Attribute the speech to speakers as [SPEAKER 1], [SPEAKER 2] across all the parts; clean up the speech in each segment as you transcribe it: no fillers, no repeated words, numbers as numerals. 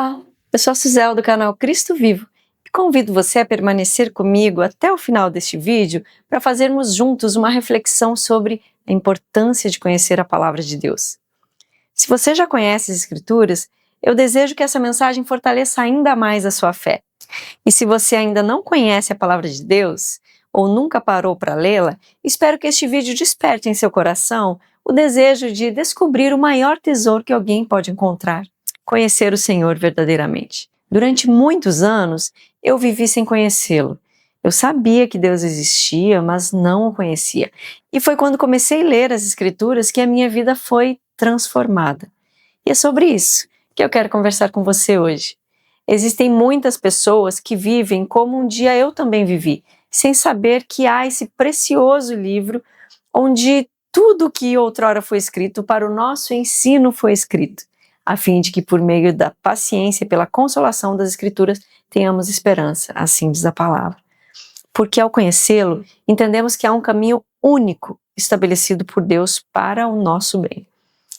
[SPEAKER 1] Olá, eu sou a Suzel do canal Cristo Vivo e convido você a permanecer comigo até o final deste vídeo para fazermos juntos uma reflexão sobre a importância de conhecer a Palavra de Deus. Se você já conhece as Escrituras, eu desejo que essa mensagem fortaleça ainda mais a sua fé. E se você ainda não conhece a Palavra de Deus, ou nunca parou para lê-la, espero que este vídeo desperte em seu coração o desejo de descobrir o maior tesouro que alguém pode encontrar: conhecer o Senhor verdadeiramente. Durante muitos anos, eu vivi sem conhecê-lo. Eu sabia que Deus existia, mas não o conhecia. E foi quando comecei a ler as Escrituras que a minha vida foi transformada. E é sobre isso que eu quero conversar com você hoje. Existem muitas pessoas que vivem como um dia eu também vivi, sem saber que há esse precioso livro onde tudo que outrora foi escrito para o nosso ensino foi escrito, a fim de que por meio da paciência e pela consolação das Escrituras tenhamos esperança, assim diz a palavra. Porque ao conhecê-lo, entendemos que há um caminho único estabelecido por Deus para o nosso bem.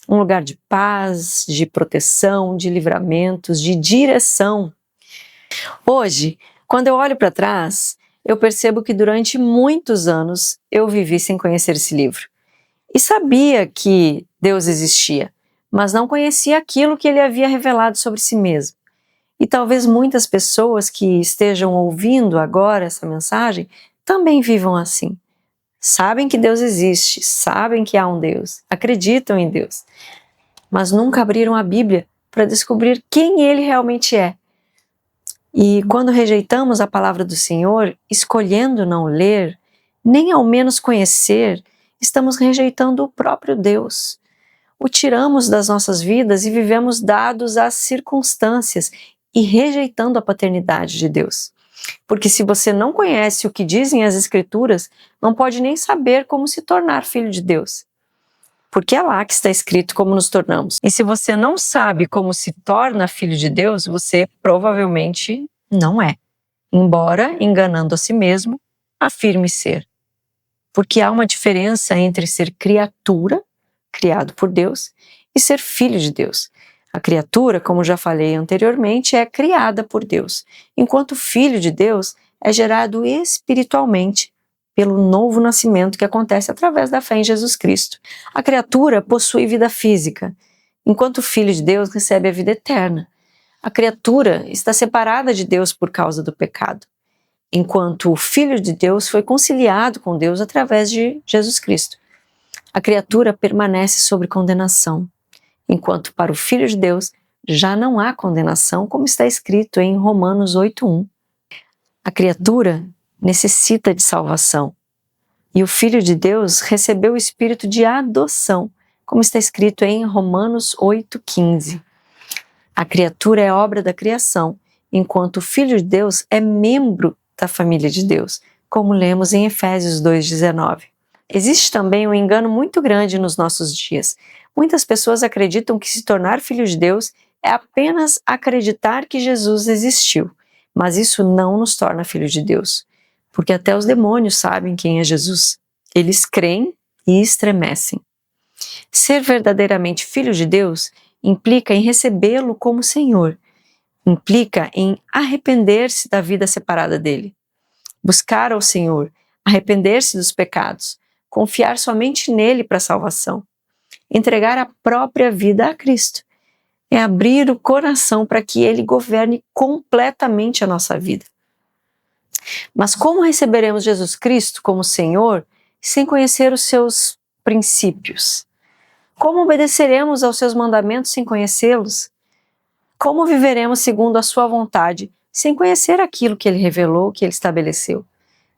[SPEAKER 1] Um lugar de paz, de proteção, de livramentos, de direção. Hoje, quando eu olho para trás, eu percebo que durante muitos anos eu vivi sem conhecer esse livro. E sabia que Deus existia, mas não conhecia aquilo que ele havia revelado sobre si mesmo. E talvez muitas pessoas que estejam ouvindo agora essa mensagem também vivam assim. Sabem que Deus existe, sabem que há um Deus, acreditam em Deus, mas nunca abriram a Bíblia para descobrir quem ele realmente é. E quando rejeitamos a palavra do Senhor, escolhendo não ler, nem ao menos conhecer, estamos rejeitando o próprio Deus. O tiramos das nossas vidas e vivemos dados às circunstâncias e rejeitando a paternidade de Deus. Porque se você não conhece o que dizem as Escrituras, não pode nem saber como se tornar filho de Deus. Porque é lá que está escrito como nos tornamos. E se você não sabe como se torna filho de Deus, você provavelmente não é. Embora, enganando a si mesmo, afirme ser. Porque há uma diferença entre ser criatura, criado por Deus, e ser filho de Deus. A criatura, como já falei anteriormente, é criada por Deus, enquanto o filho de Deus é gerado espiritualmente pelo novo nascimento que acontece através da fé em Jesus Cristo. A criatura possui vida física, enquanto o filho de Deus recebe a vida eterna. A criatura está separada de Deus por causa do pecado, enquanto o Filho de Deus foi conciliado com Deus através de Jesus Cristo. A criatura permanece sob condenação, enquanto para o Filho de Deus já não há condenação, como está escrito em Romanos 8:1. A criatura necessita de salvação, e o Filho de Deus recebeu o espírito de adoção, como está escrito em Romanos 8:15. A criatura é obra da criação, enquanto o Filho de Deus é membro da família de Deus, como lemos em Efésios 2:19. Existe também um engano muito grande nos nossos dias. Muitas pessoas acreditam que se tornar filho de Deus é apenas acreditar que Jesus existiu, mas isso não nos torna filho de Deus, porque até os demônios sabem quem é Jesus. Eles creem e estremecem. Ser verdadeiramente filho de Deus implica em recebê-lo como Senhor, implica em arrepender-se da vida separada dele, buscar ao Senhor, arrepender-se dos pecados, confiar somente nele para a salvação, entregar a própria vida a Cristo, é abrir o coração para que ele governe completamente a nossa vida. Mas como receberemos Jesus Cristo como Senhor sem conhecer os seus princípios? Como obedeceremos aos seus mandamentos sem conhecê-los? Como viveremos segundo a sua vontade sem conhecer aquilo que ele revelou, que ele estabeleceu?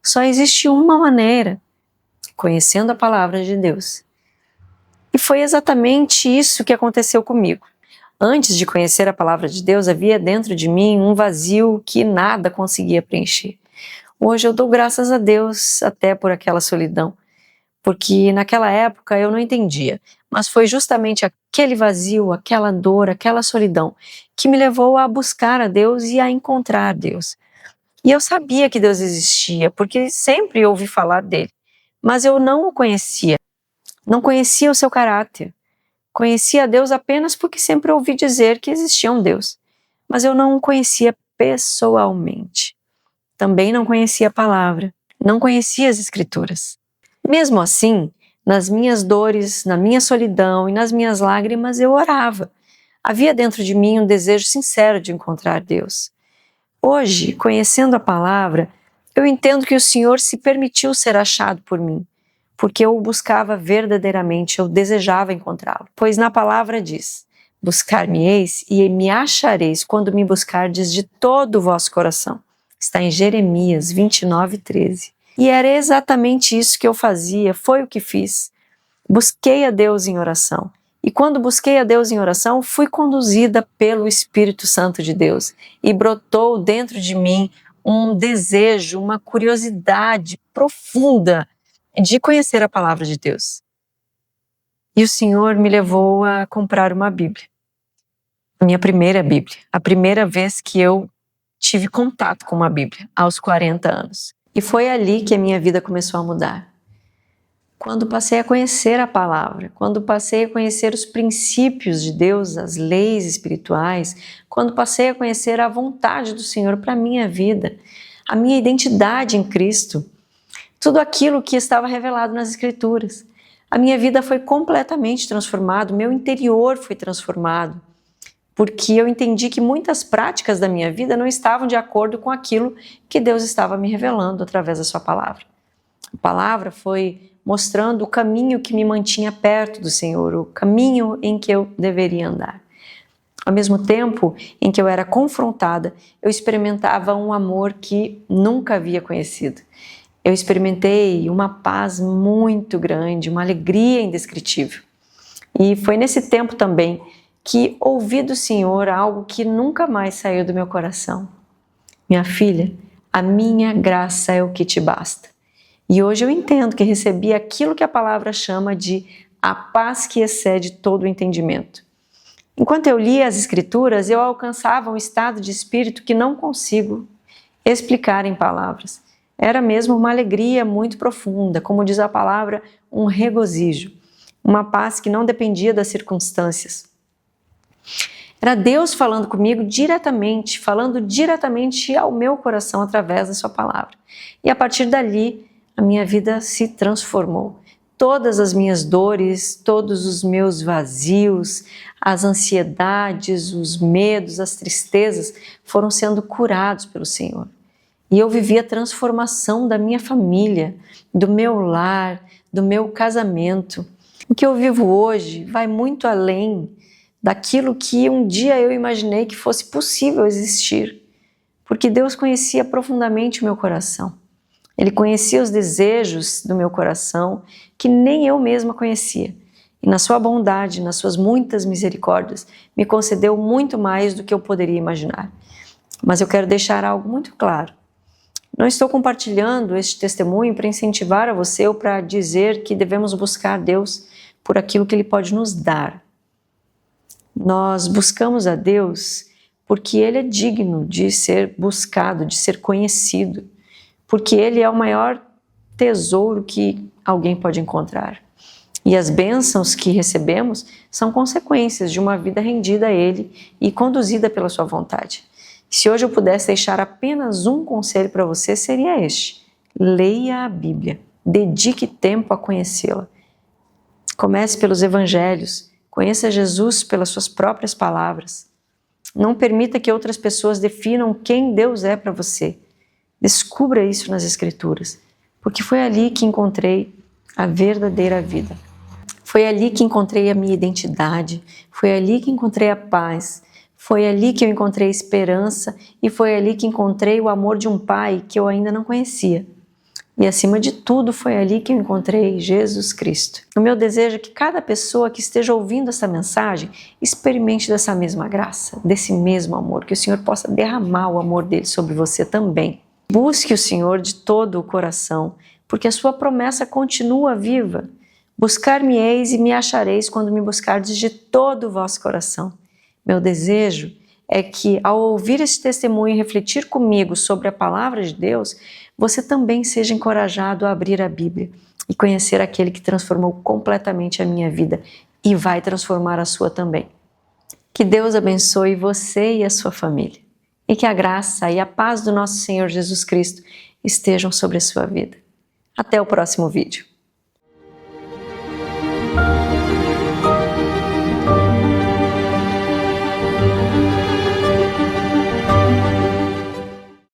[SPEAKER 1] Só existe uma maneira: conhecendo a palavra de Deus. E foi exatamente isso que aconteceu comigo. Antes de conhecer a palavra de Deus, havia dentro de mim um vazio que nada conseguia preencher. Hoje eu dou graças a Deus até por aquela solidão, porque naquela época eu não entendia, mas foi justamente aquele vazio, aquela dor, aquela solidão que me levou a buscar a Deus e a encontrar Deus. E eu sabia que Deus existia, porque sempre ouvi falar dele, mas eu não o conhecia, não conhecia o seu caráter. Conhecia a Deus apenas porque sempre ouvi dizer que existia um Deus, mas eu não o conhecia pessoalmente. Também não conhecia a palavra, não conhecia as Escrituras. Mesmo assim, nas minhas dores, na minha solidão e nas minhas lágrimas, eu orava. Havia dentro de mim um desejo sincero de encontrar Deus. Hoje, conhecendo a palavra, eu entendo que o Senhor se permitiu ser achado por mim, porque eu o buscava verdadeiramente, eu desejava encontrá-lo. Pois na palavra diz: buscar-me-eis e me achareis quando me buscardes de todo o vosso coração. Está em Jeremias 29:13. E era exatamente isso que eu fazia, foi o que fiz. Busquei a Deus em oração. E quando busquei a Deus em oração, fui conduzida pelo Espírito Santo de Deus. E brotou dentro de mim um desejo, uma curiosidade profunda de conhecer a palavra de Deus. E o Senhor me levou a comprar uma Bíblia. A minha primeira Bíblia. A primeira vez que eu tive contato com uma Bíblia, aos 40 anos. E foi ali que a minha vida começou a mudar. Quando passei a conhecer a palavra, quando passei a conhecer os princípios de Deus, as leis espirituais, quando passei a conhecer a vontade do Senhor para a minha vida, a minha identidade em Cristo, tudo aquilo que estava revelado nas Escrituras. A minha vida foi completamente transformada, o meu interior foi transformado, porque eu entendi que muitas práticas da minha vida não estavam de acordo com aquilo que Deus estava me revelando através da sua palavra. A palavra foi mostrando o caminho que me mantinha perto do Senhor, o caminho em que eu deveria andar. Ao mesmo tempo em que eu era confrontada, eu experimentava um amor que nunca havia conhecido. Eu experimentei uma paz muito grande, uma alegria indescritível. E foi nesse tempo também que ouvi do Senhor algo que nunca mais saiu do meu coração. Minha filha, a minha graça é o que te basta. E hoje eu entendo que recebi aquilo que a palavra chama de a paz que excede todo o entendimento. Enquanto eu lia as Escrituras, eu alcançava um estado de espírito que não consigo explicar em palavras. Era mesmo uma alegria muito profunda, como diz a palavra, um regozijo, uma paz que não dependia das circunstâncias. Era Deus falando comigo diretamente, falando diretamente ao meu coração através da sua palavra. E a partir dali, a minha vida se transformou. Todas as minhas dores, todos os meus vazios, as ansiedades, os medos, as tristezas foram sendo curados pelo Senhor. E eu vivi a transformação da minha família, do meu lar, do meu casamento. O que eu vivo hoje vai muito além daquilo que um dia eu imaginei que fosse possível existir, porque Deus conhecia profundamente o meu coração. Ele conhecia os desejos do meu coração que nem eu mesma conhecia. E na sua bondade, nas suas muitas misericórdias, me concedeu muito mais do que eu poderia imaginar. Mas eu quero deixar algo muito claro. Não estou compartilhando este testemunho para incentivar a você ou para dizer que devemos buscar Deus por aquilo que Ele pode nos dar. Nós buscamos a Deus porque Ele é digno de ser buscado, de ser conhecido, porque Ele é o maior tesouro que alguém pode encontrar. E as bênçãos que recebemos são consequências de uma vida rendida a Ele e conduzida pela sua vontade. Se hoje eu pudesse deixar apenas um conselho para você, seria este: leia a Bíblia, dedique tempo a conhecê-la. Comece pelos evangelhos, conheça Jesus pelas suas próprias palavras. Não permita que outras pessoas definam quem Deus é para você. Descubra isso nas Escrituras, porque foi ali que encontrei a verdadeira vida. Foi ali que encontrei a minha identidade, foi ali que encontrei a paz, foi ali que eu encontrei esperança e foi ali que encontrei o amor de um Pai que eu ainda não conhecia. E acima de tudo foi ali que eu encontrei Jesus Cristo. O meu desejo é que cada pessoa que esteja ouvindo essa mensagem experimente dessa mesma graça, desse mesmo amor, que o Senhor possa derramar o amor dele sobre você também. Busque o Senhor de todo o coração, porque a sua promessa continua viva. Buscar-me-eis e me achareis quando me buscardes de todo o vosso coração. Meu desejo é que, ao ouvir esse testemunho e refletir comigo sobre a palavra de Deus, você também seja encorajado a abrir a Bíblia e conhecer aquele que transformou completamente a minha vida e vai transformar a sua também. Que Deus abençoe você e a sua família. E que a graça e a paz do nosso Senhor Jesus Cristo estejam sobre a sua vida. Até o próximo vídeo.